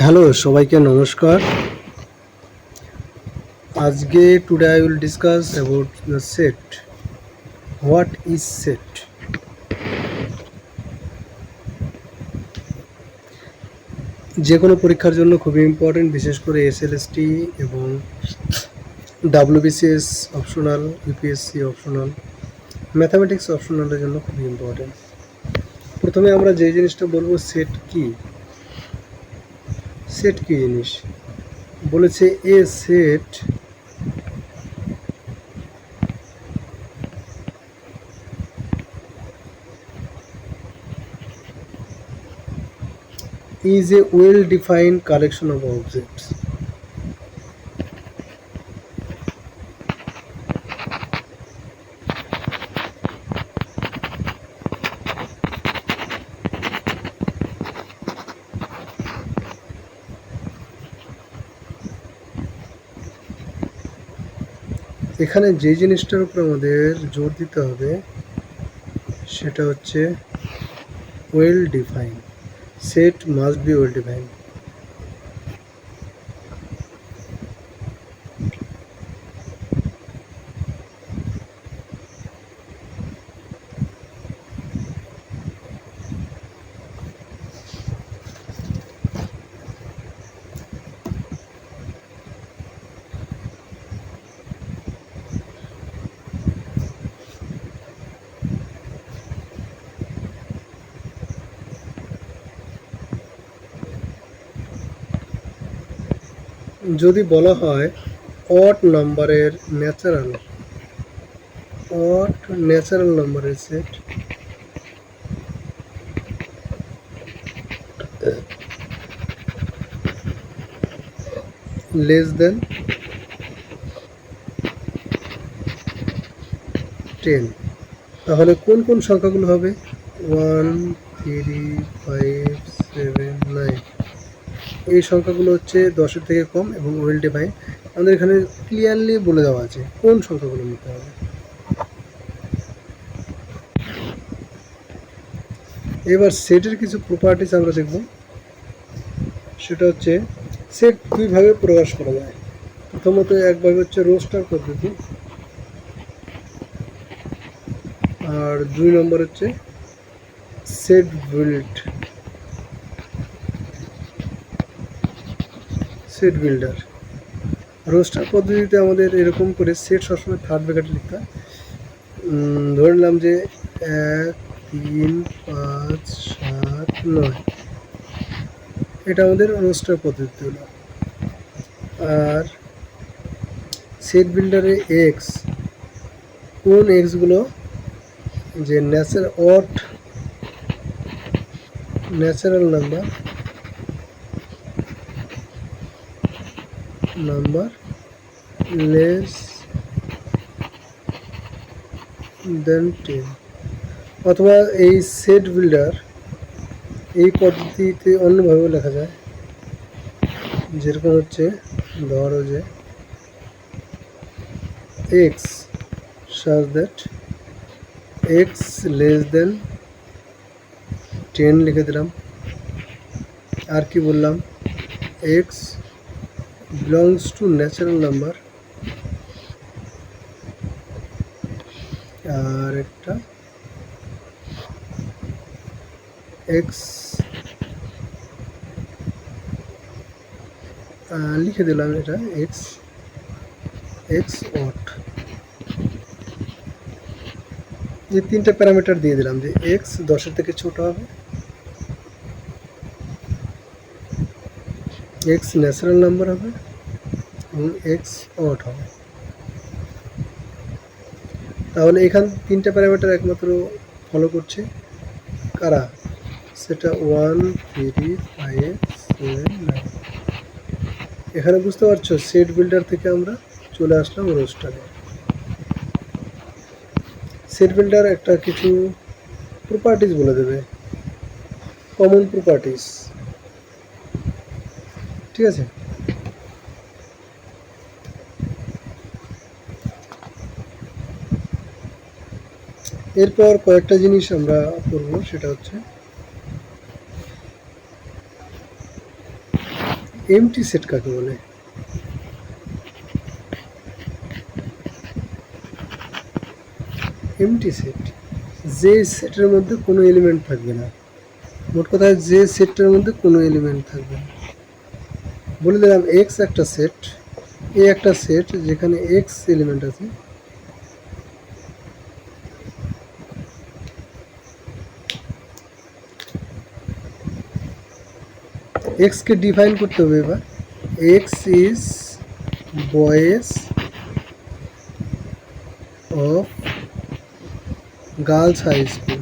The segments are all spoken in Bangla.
হ্যালো সবাইকে নমস্কার। আজকে today I will discuss about the set. What is set? যে কোনো পরীক্ষার জন্য খুবই ইম্পর্টেন্ট, বিশেষ করে এসএলএসটি এবং WBCS optional, UPSC optional, mathematics অপশনালের জন্য খুবই ইম্পর্টেন্ট। প্রথমে আমরা যে জিনিসটা বলবো, সেট কি। সেট কি জিনিস বলেছে? এ set is a well-defined collection of objects. এখানে যে জিনিসটার উপর আমাদের জোর দিতে হবে সেটা হচ্ছে well define. Set must be well define. যদি বলা হয় অড নাম্বারের ন্যাচারাল নাম্বারের সেট লেস দেন 10, তাহলে কোন কোন সংখ্যাগুলো হবে? 1, 3, 5, 7, 9। এই সংখ্যাগুলো হচ্ছে 10-এর থেকে কম এবং ওয়েল ডিফাইন। আমাদের এখানে ক্লিয়ারলি বলে দেওয়া আছে কোন সংখ্যাগুলো নিতে হবে। এবার সেটের কিছু প্রপার্টিস আমরা দেখব। সেটা হচ্ছে সেট দুইভাবে প্রকাশ করা যায়। প্রথমত একভাবে হচ্ছে রোস্টার পদ্ধতি, আর 2 নম্বর হচ্ছে সেট বিল্ডার। রোস্টার পদ্ধতিতে আমাদের এরকম করে সেট সবসময় থার্ড ব্র্যাকেটে লিখতে হয়। ধরে নিলাম যে 1, 3, 5, 7, 9, এটা আমাদের রোস্টার পদ্ধতি হলো। আর সেট বিল্ডারে এক্স, কোন এক্সগুলো যে ন্যাচারাল নাম্বার লেস দেন 10, অথবা এই সেট বিল্ডার এই পদ্ধতিতে অন্যভাবে লেখা যায়। যেরকম হচ্ছে ধরো যে x such that x less than 10 লিখে দিলাম। আর কি বললাম? x belongs to natural number, আর একটা x লিখে দিলাম, এটা x odd। এই তিনটা প্যারামিটার দিয়ে দিলাম যে x 10-এর থেকে ছোট হবে, x ন্যাচারাল নাম্বার হবে এবং x অড হবে। তাহলে এখান তিনটা প্যারামিটার একমাত্র ফলো করছে কারা? সেটা 1, 3, 5, 7, 9। এখানে বুঝতে পারছো সেট বিল্ডার থেকে আমরা চলে আসলাম রোস্টারে। সেট বিল্ডার একটা কিছু প্রপার্টিস বলে দেবে, কমন প্রপার্টিস, ঠিক আছে? এরপর কয়েকটা জিনিস আমরা করব, সেটা হচ্ছে এমটি সেট কাকে বলে? এমটি সেট যে সেটের মধ্যে কোনো এলিমেন্ট থাকবে না। মোট কথা যে সেটটার মধ্যে কোনো এলিমেন্ট থাকবে না। বলে দিলাম এক্স একটা সেট, এ একটা সেট যেখানে এক্স এলিমেন্ট আছে, এক্স কে ডিফাইন করতে হবে। এবার X is boys of girls high school.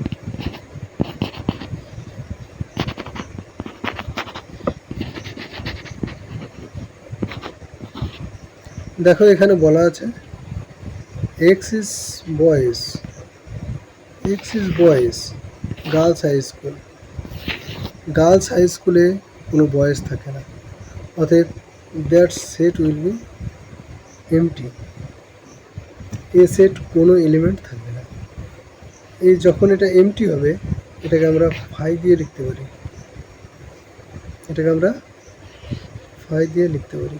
দেখো এখানে বলা আছে X is boys, X is boys girls high school. Girls high স্কুলে কোনো বয়েজ থাকে না, অতএব that set will be empty. এ সেট কোনো এলিমেন্ট থাকবে না। এই যখন এটা এমটি হবে এটাকে আমরা ফাই দিয়ে লিখতে পারি, এটাকে আমরা ফাই দিয়ে লিখতে পারি।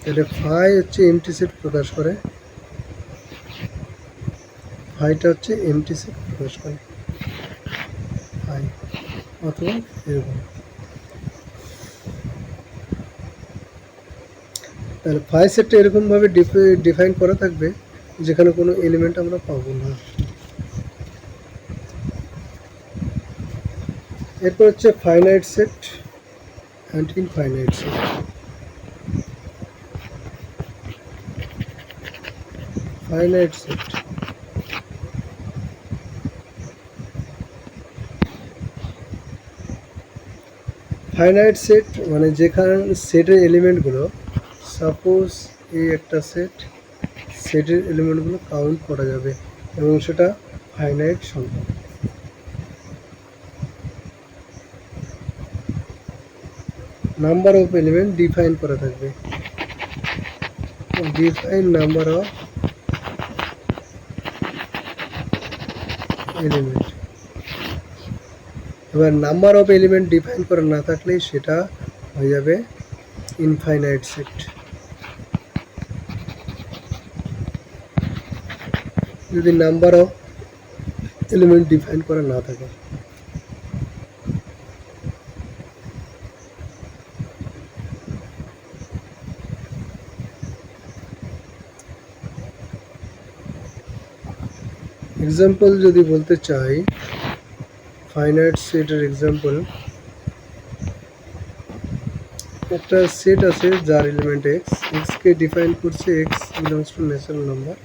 তাহলে ফাই হচ্ছে এমটি সেট প্রকাশ করে, ফাইটা হচ্ছে এমটি সেট প্রকাশ করে, ফাই অথবা এরকম। তাহলে ফাই সেটটা এরকমভাবে ডিফাইন করা থাকবে যেখানে কোনো এলিমেন্ট আমরা পাবো না। এরপর হচ্ছে finite set and infinite set. Finite set finite set মানে যেখানে সেটের এলিমেন্টগুলো, সাপোজ এই একটা সেট, সেটের এলিমেন্টগুলো কাউন্ট করা যাবে এবং সেটা ফাইনাইট সংখ্যা। নাম্বার অফ এলিমেন্ট ডিফাইন করা থাকবে, ডিফাইন নাম্বার অফ এলিমেন্ট। এবার নাম্বার অফ এলিমেন্ট ডিফাইন করা না থাকলে সেটা হয়ে যাবে ইনফাইনাইট সেট। যদি নাম্বার অফ এলিমেন্ট ডিফাইন করা না থাকে। এক্সাম্পল যদি বলতে চাই, ফাইনাইট সেটের এক্সাম্পল, একটা সেট আছে যার এলিমেন্ট এক্স, এক্সকে ডিফাইন করছে X belongs to natural number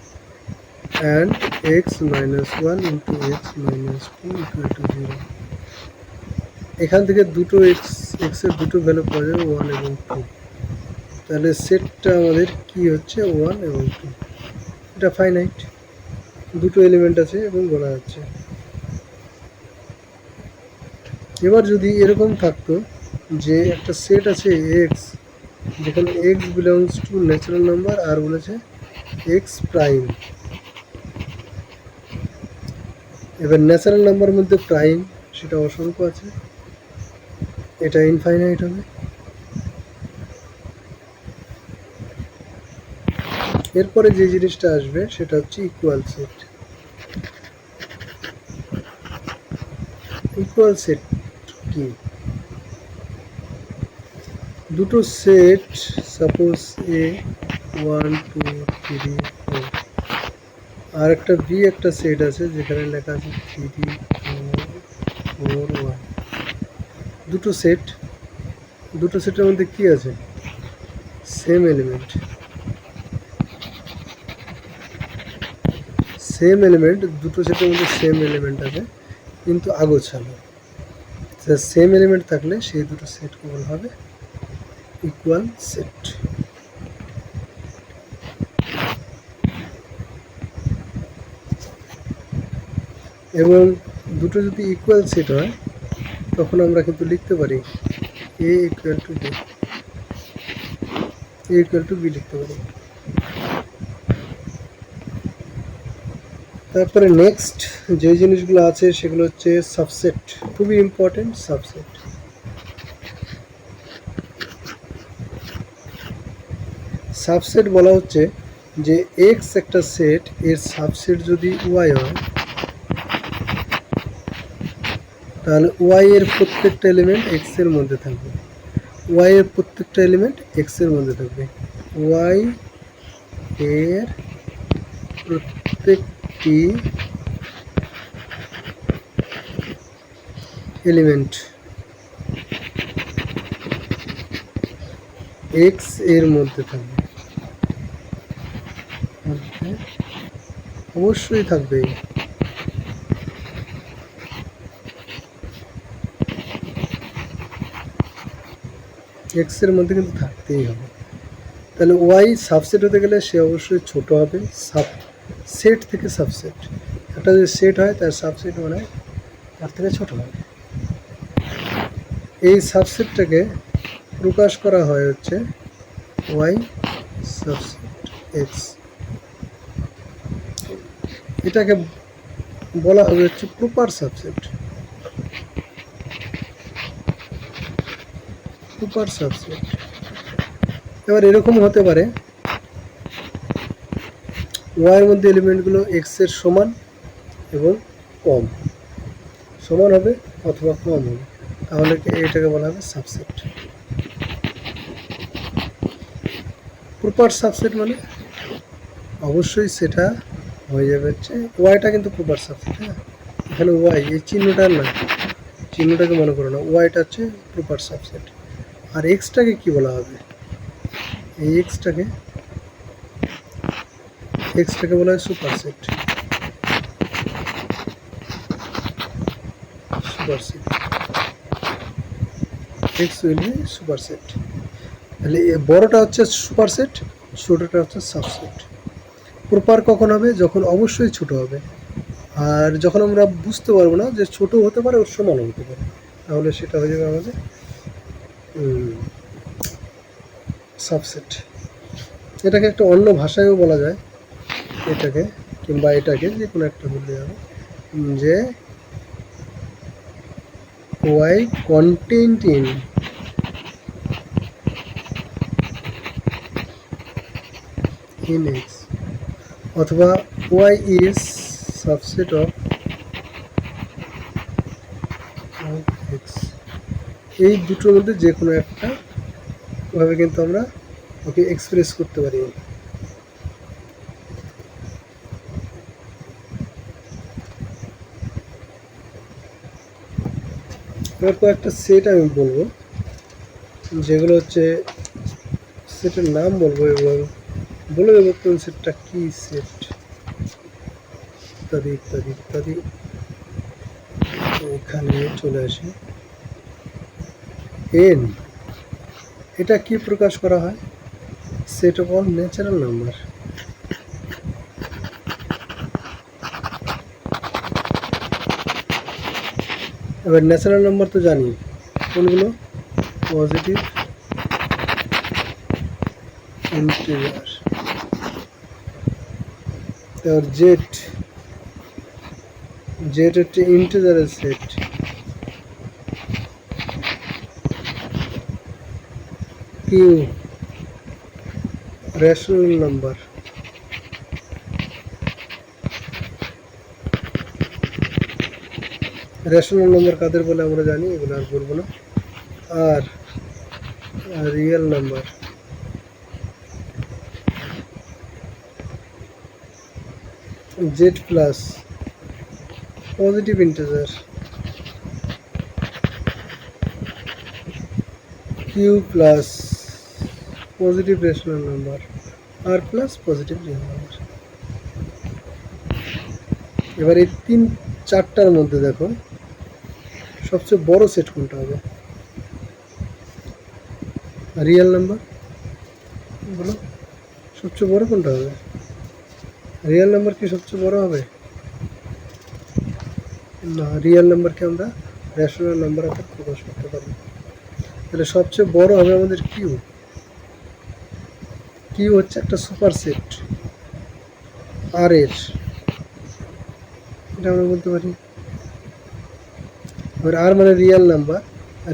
and X minus one into X minus two equal to 0। এখান থেকে দুটো এক্সের দুটো ভ্যালু পাওয়া যাবে 1 এবং 2। তাহলে সেটটা আমাদের কি হচ্ছে 1 এবং 2। এটা ফাইনাইট, দুটো এলিমেন্ট আছে এবং বলা যাচ্ছে। এবার যদি এরকম থাকতো যে একটা সেট আছে এক্স, যেখানে x belongs to natural number আর বলেছে এক্স প্রাইম। এবার ন্যাচারাল নাম্বার মধ্যে প্রাইম সেটা অসংখ্য আছে, এটা ইনফাইনাইট হবে। এরপরে যে জিনিসটা আসবে সেটা হচ্ছে ইকুয়াল সেট। ইকুয়াল সেট কি? দুটো সেট, সাপোজ এ 1 2 3 4, আর একটা বি একটা সেট আছে যেখানে লেখা আছে 3 4 1। দুটো সেট, দুটো সেটের মধ্যে কি আছে? সেম এলিমেন্ট, সেম এলিমেন্ট, দুটো সেটের মধ্যে সেম এলিমেন্ট আছে কিন্তু আগোছালো। সেম এলিমেন্ট থাকলে সেই দুটো সেটকে বলা হবে ইকুয়াল সেট। এবং দুটো যদি ইকুয়াল সেট হয় তখন আমরা কিন্তু লিখতে পারি A equal to B, A equal to B লিখতে পারি। তারপরে নেক্সট যে জিনিসগুলো আছে সেগুলো হচ্ছে সাবসেট, খুবই ইম্পর্টেন্ট সাবসেট। সাবসেট বলা হচ্ছে যে এক্স একটা সেট, এর সাবসেট যদি ওয়াই হয় তাহলে ওয়াই এর প্রত্যেকটা এলিমেন্ট এক্স এর মধ্যে থাকবে, ওয়াই এর প্রত্যেকটা এলিমেন্ট এক্স এর মধ্যে থাকবে, ওয়াই এর প্রত্যেকটি এলিমেন্ট এক্স এর মধ্যে থাকবে, অবশ্যই থাকবে। এক্স এর মধ্যে কিন্তু থাকতেই হবে। তাহলে ওয়াই সাবসেট হতে গেলে সে অবশ্যই ছোট হবে, সেট থেকে সাবসেট, একটা যদি সেট হয় তার সাবসেট মানে তার থেকে ছোট হবে। এই সাবসেটটাকে প্রকাশ করা হয় হচ্ছে ওয়াই সাবসেট এক্স, এটাকে বলা হবে হচ্ছে প্রপার সাবসেট। প্রপার সাবসেট এবার এরকম হতে পারে ওয়াইয়ের মধ্যে এলিমেন্টগুলো এক্স এর সমান এবং কম, সমান হবে অথবা কম হবে, তাহলে এটাকে বলা হবে সাবসেট। প্রপার সাবসেট মানে অবশ্যই সেটা হয়ে যাবে হচ্ছে ওয়াইটা কিন্তু প্রপার সাবসেট। হ্যাঁ, এখানে ওয়াই এই চিহ্নটার না, চিহ্নটাকে মনে করো না, ওয়াইটা হচ্ছে প্রপার সাবসেট। আর এক্সটাকে কি বলা হবে, এই এক্সটাকে বলা হয় superset. Superset x will be superset. তাহলে বড়টা হচ্ছে সুপারসেট, ছোটটা হচ্ছে সাবসেট। প্রপার কখন হবে, যখন অবশ্যই ছোট হবে, আর যখন আমরা বুঝতে পারবো না যে ছোট হতে পারে ওর সমান হতে পারে, তাহলে সেটা হয়ে যাবে আমাদের সাবসেট। এটাকে একটা অন্য ভাষায়ও বলা যায়, এটাকে কিংবা এটাকে যে কোনো একটা বলতে হবে যে ওয়াই কন্টেন্ট ইন এক্স অথবা Y is subset of X, এই দুটোর মধ্যে যে কোনো একটা ভাবে কিন্তু আমরা ওকে এক্সপ্রেস করতে পারি। এবার কয়েকটা সেট আমি বলবো, যেগুলো হচ্ছে সেটের নাম বলবো এবং বলে দেবো কোন সেটটা কি সেট, ইত্যাদি ইত্যাদি ইত্যাদি। এখানে চলে আসি এন, এটা কি প্রকাশ করা হয়, set of all natural number. এবার ন্যাচারাল নাম্বার তো জানি কোনগুলো, পজিটিভ ইন্টিজার, এবার জেড, জেড হচ্ছে ইন্টিজারের set, Q rational number, rational number কাদের বলে আমরা জানি, এগুলো আর বলবো না। আর real number, Z plus positive integer, Q plus positive rational number, R plus positive real number. এবার এই তিন চারটার মধ্যে দেখো সবচেয়ে বড় সেট কোনটা হবে, রিয়েল নাম্বার, বলো সবচেয়ে বড় কোনটা হবে, রিয়েল নাম্বার কি সবচেয়ে বড় হবে না, রিয়েল নাম্বারকে আমরা রেশনাল নাম্বার আকারে প্রকাশ করতে পারি। তাহলে সবচেয়ে বড় হবে আমাদের কিউ, কিউ হচ্ছে একটা সুপার সেট আর এর, এটা আমরা বলতে পারি। এবার আর মানে রিয়েল নাম্বার,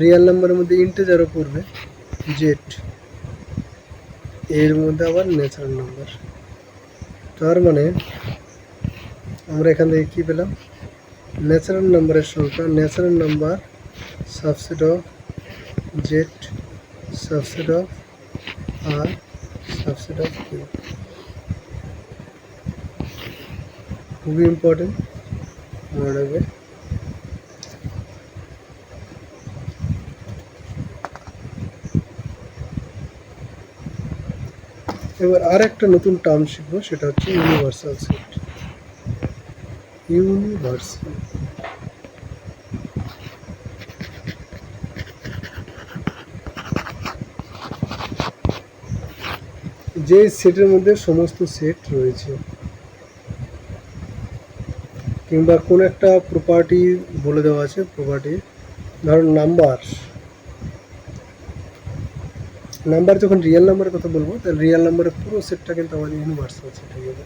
রিয়েল নাম্বারের মধ্যে ইন্টিজারও পড়বে জেড, এর মধ্যে আবার ন্যাচারাল নাম্বার। তার মানে আমরা এখান থেকে কী পেলাম, ন্যাচারাল নাম্বারের সংখ্যা, natural number subset of Z subset of R subset of Q. খুবই ইম্পর্টেন্ট, মনে রাখবে। এবার আর একটা নতুন টার্ম শিখবো, সেটা হচ্ছে ইউনিভার্সাল সেট। ইউনিভার্সাল যে সেটের মধ্যে সমস্ত সেট রয়েছে, কিংবা কোন একটা প্রপার্টি বলে দেওয়া আছে, প্রপার্টি ধরুন নাম্বার যখন রিয়েল নাম্বারের কথা বলবো, তাহলে রিয়েল নাম্বারের পুরো সেটটা কিন্তু আমাদের ইউনিভার্সাল সেট হয়ে যাবে।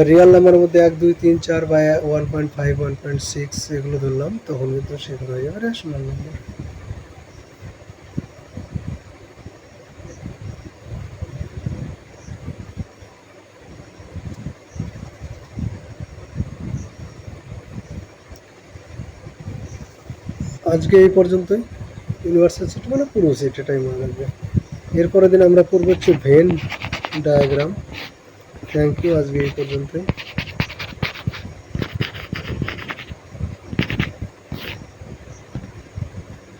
রিয়েল নাম্বারের মধ্যে 1 2 3 4 বা 1.5 1.6 এগুলো ধরলাম, তখন কিন্তু সেগুলো হয়ে যাবে রেশনাল নাম্বার। আজকে এই পর্যন্তই। ইউনিভার্সাল সেট মানে পুরো সেট, এটাই মনে রাখবে। এরপরের দিন আমরা করবো হচ্ছে ভেন ডায়াগ্রাম। থ্যাংক ইউ, আজকে এই পর্যন্তই।